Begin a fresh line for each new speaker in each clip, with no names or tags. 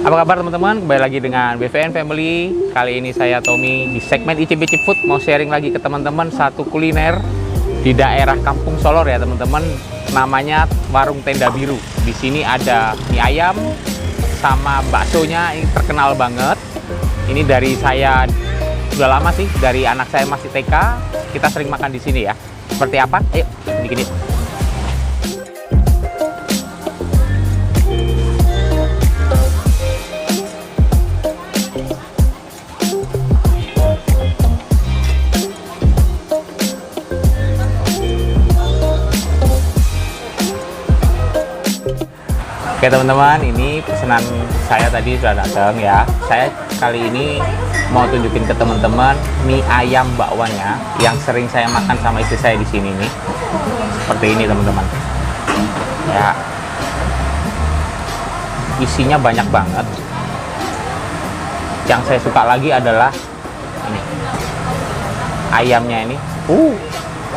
Apa kabar teman-teman? Kembali lagi dengan BVN Family. Kali ini saya Tommy di segmen ICBC Food mau sharing lagi ke teman-teman satu kuliner di daerah Kampung Solor ya teman-teman. Namanya Warung Tenda Biru. Di sini ada mie ayam sama baksonya, ini terkenal banget. Ini dari saya sudah lama sih, dari anak saya masih TK. Kita sering makan di sini ya. Seperti apa? Ayo, bikin yuk. Oke teman-teman, ini pesanan saya tadi sudah datang ya. Saya kali ini mau tunjukin ke teman-teman mie ayam bakwannya yang sering saya makan sama istri saya di sini nih. Seperti ini teman-teman. Ya. Isinya banyak banget. Yang saya suka lagi adalah ini. Ayamnya ini.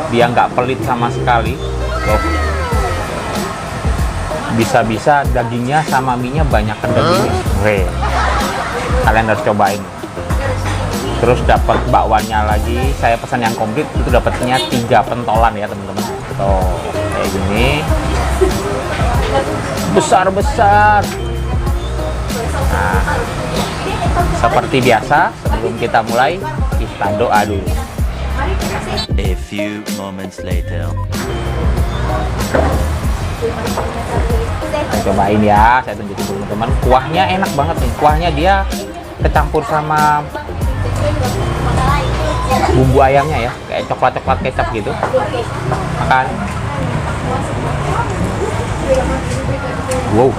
Dia nggak pelit sama sekali. Tuh. Bisa-bisa dagingnya sama mie-nya banyak dagingnya. Kalian harus cobain. Terus dapat bakwannya lagi. Saya pesan yang komplit, itu dapatnya 3 pentolan ya teman-teman. Tuh, kayak gini. Besar-besar. Nah, seperti biasa, sebelum kita mulai, kita doa dulu.
A few moments later.
Saya cobain ya, saya tunjukin teman-teman. Kuahnya enak banget nih. Kuahnya dia kecampur sama bumbu ayamnya ya, kayak coklat-coklat kecap gitu. Makan. Wow.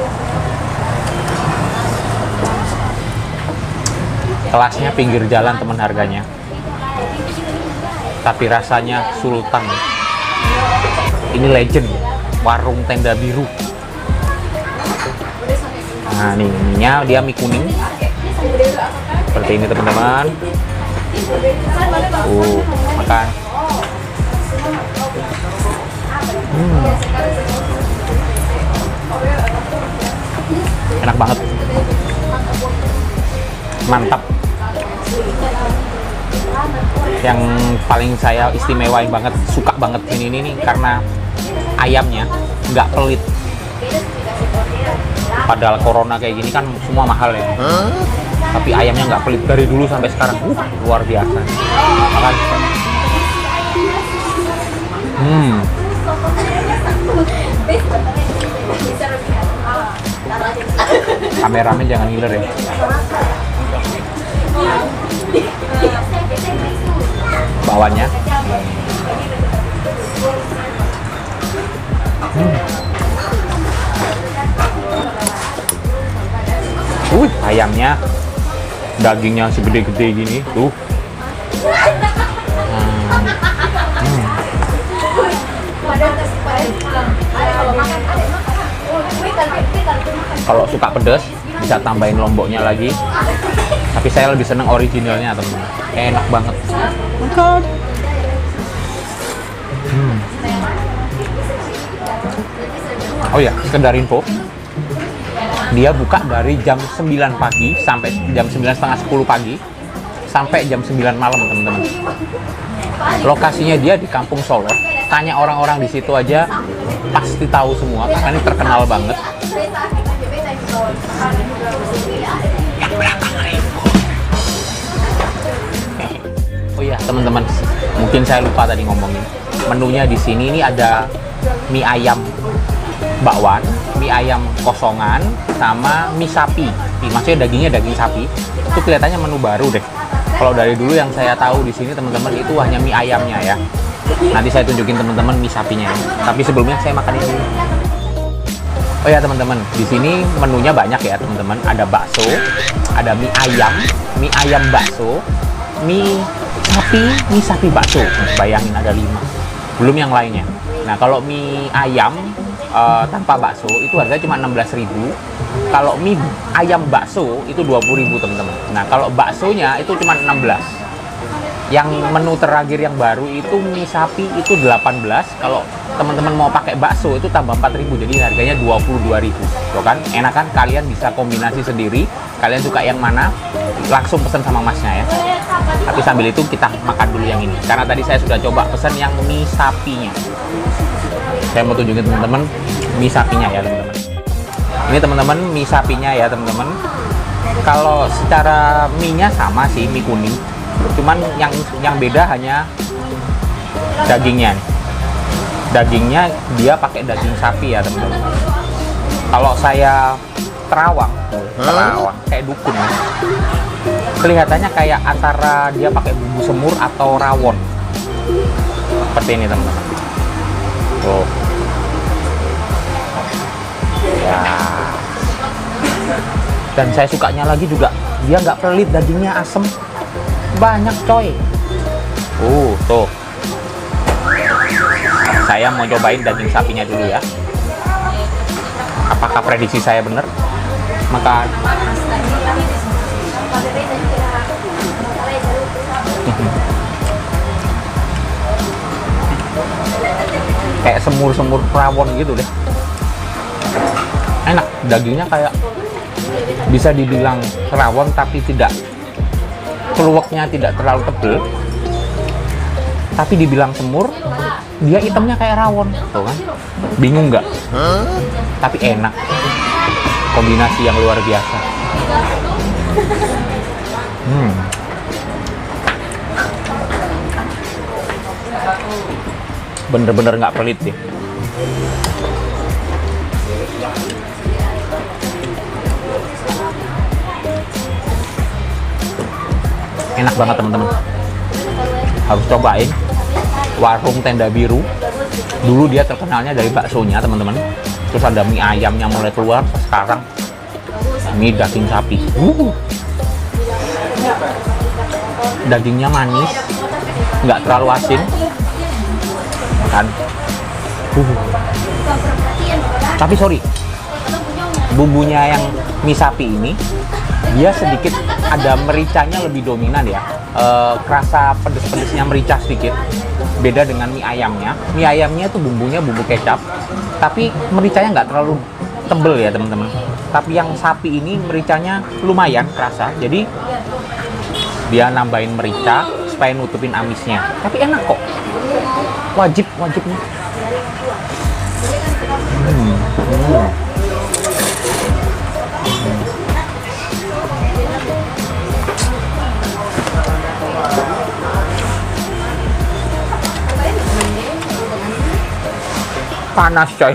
Kelasnya pinggir jalan teman harganya. Tapi rasanya sultan. Ini legend. Warung Tenda Biru. Nah, nih mie-nya dia mie kuning. Seperti ini teman-teman. Makan. Enak banget. Mantap. Yang paling saya istimewain banget, suka banget ini nih karena ayamnya nggak pelit. Padahal corona kayak gini kan semua mahal ya. Tapi ayamnya nggak pelit dari dulu sampai sekarang. Luar biasa. Makan. Kameramen jangan ngiler ya. Bawahnya. Ayamnya dagingnya segede-gede gini tuh. Kalau suka pedas bisa tambahin lomboknya lagi. Tapi saya lebih seneng originalnya teman-teman. Enak banget. Makan. Oh ya, sekedar info. Dia buka dari jam 9 pagi sampai jam 9:30 pagi sampai jam 9 malam teman-teman. Lokasinya dia di Kampung Solor. Tanya orang-orang di situ aja pasti tahu semua karena ini terkenal banget. Yang belakang oh iya teman-teman, mungkin saya lupa tadi ngomongin. Menunya di sini ini ada mie ayam bakwan, mie ayam kosongan, sama mie sapi. Maksudnya dagingnya daging sapi. Itu kelihatannya menu baru deh. Kalau dari dulu yang saya tahu di sini teman-teman itu hanya mie ayamnya ya. Nanti saya tunjukin teman-teman mie sapinya. Tapi sebelumnya saya makan ini. Oh ya teman-teman, di sini menunya banyak ya teman-teman. Ada bakso, ada mie ayam bakso, mie sapi bakso. Bayangin ada 5. Belum yang lainnya. Nah kalau mie ayam tanpa bakso itu harganya cuma 16.000. Kalau mie ayam bakso itu 20.000 teman-teman. Nah kalau baksonya itu cuma 16. Yang menu terakhir yang baru itu mie sapi itu 18. Kalau teman-teman mau pakai bakso itu tambah 4.000, jadi harganya 22.000. Tuh kan, enak kan? Kalian bisa kombinasi sendiri. Kalian suka yang mana? Langsung pesen sama masnya ya. Tapi sambil itu kita makan dulu yang ini. Karena tadi saya sudah coba pesen yang mie sapinya. Saya mau tunjukin teman-teman mie sapinya ya teman-teman. Ini teman-teman mie sapinya ya teman-teman. Kalau secara mie-nya sama sih, mie kuning. Cuman yang beda hanya dagingnya nih. Dagingnya dia pakai daging sapi ya teman-teman. Kalau saya terawang kayak dukun nih. Kelihatannya kayak antara dia pakai bumbu semur atau rawon. Seperti ini teman-teman. Tuh. Ya. Dan saya sukanya lagi juga dia nggak pelit, dagingnya asem. Banyak coy. Tuh. Saya mau cobain daging sapinya dulu ya. Apakah prediksi saya benar? Maka kayak semur-semur rawon gitu deh. Enak, dagingnya kayak bisa dibilang rawon tapi tidak, keluaknya tidak terlalu tebel, tapi dibilang semur, dia hitamnya kayak rawon, tuh kan? Bingung nggak? Tapi enak, kombinasi yang luar biasa. Bener-bener nggak pelit deh. Enak banget teman-teman, harus cobain warung Tenda Biru. Dulu dia terkenalnya dari baksonya teman-teman, terus ada mie ayamnya mulai keluar, sekarang mie daging sapi. Dagingnya manis, nggak terlalu asin kan. Tapi sorry, bumbunya yang mie sapi ini dia sedikit ada mericanya lebih dominan ya. Kerasa pedes-pedesnya merica sedikit. Beda dengan mie ayamnya. Mie ayamnya tuh bumbunya bumbu kecap, tapi mericanya nggak terlalu tebel ya teman-teman. Tapi yang sapi ini mericanya lumayan kerasa. Jadi dia nambahin merica supaya nutupin amisnya. Tapi enak kok. Wajibnya. Panas coy.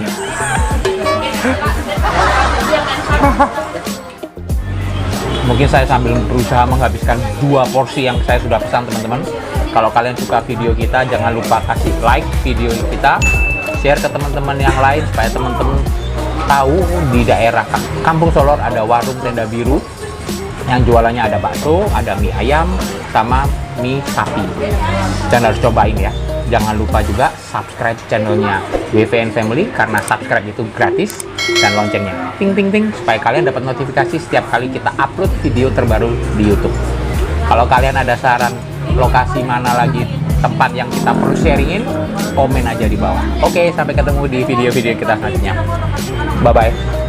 Mungkin saya sambil berusaha menghabiskan 2 porsi yang saya sudah pesan teman-teman. Kalau kalian suka video kita, jangan lupa kasih like video kita, share ke teman-teman yang lain supaya teman-teman tahu di daerah Kampung Solor ada warung Tenda Biru yang jualannya ada bakso, ada mie ayam, sama mie sapi. Dan harus cobain ya. Jangan lupa juga subscribe channelnya WVN Family karena subscribe itu gratis, dan loncengnya ting ting ting supaya kalian dapat notifikasi setiap kali kita upload video terbaru di YouTube. Kalau kalian ada saran lokasi mana lagi tempat yang kita perlu sharingin, komen aja di bawah. Oke, sampai ketemu di video-video kita selanjutnya. Bye bye.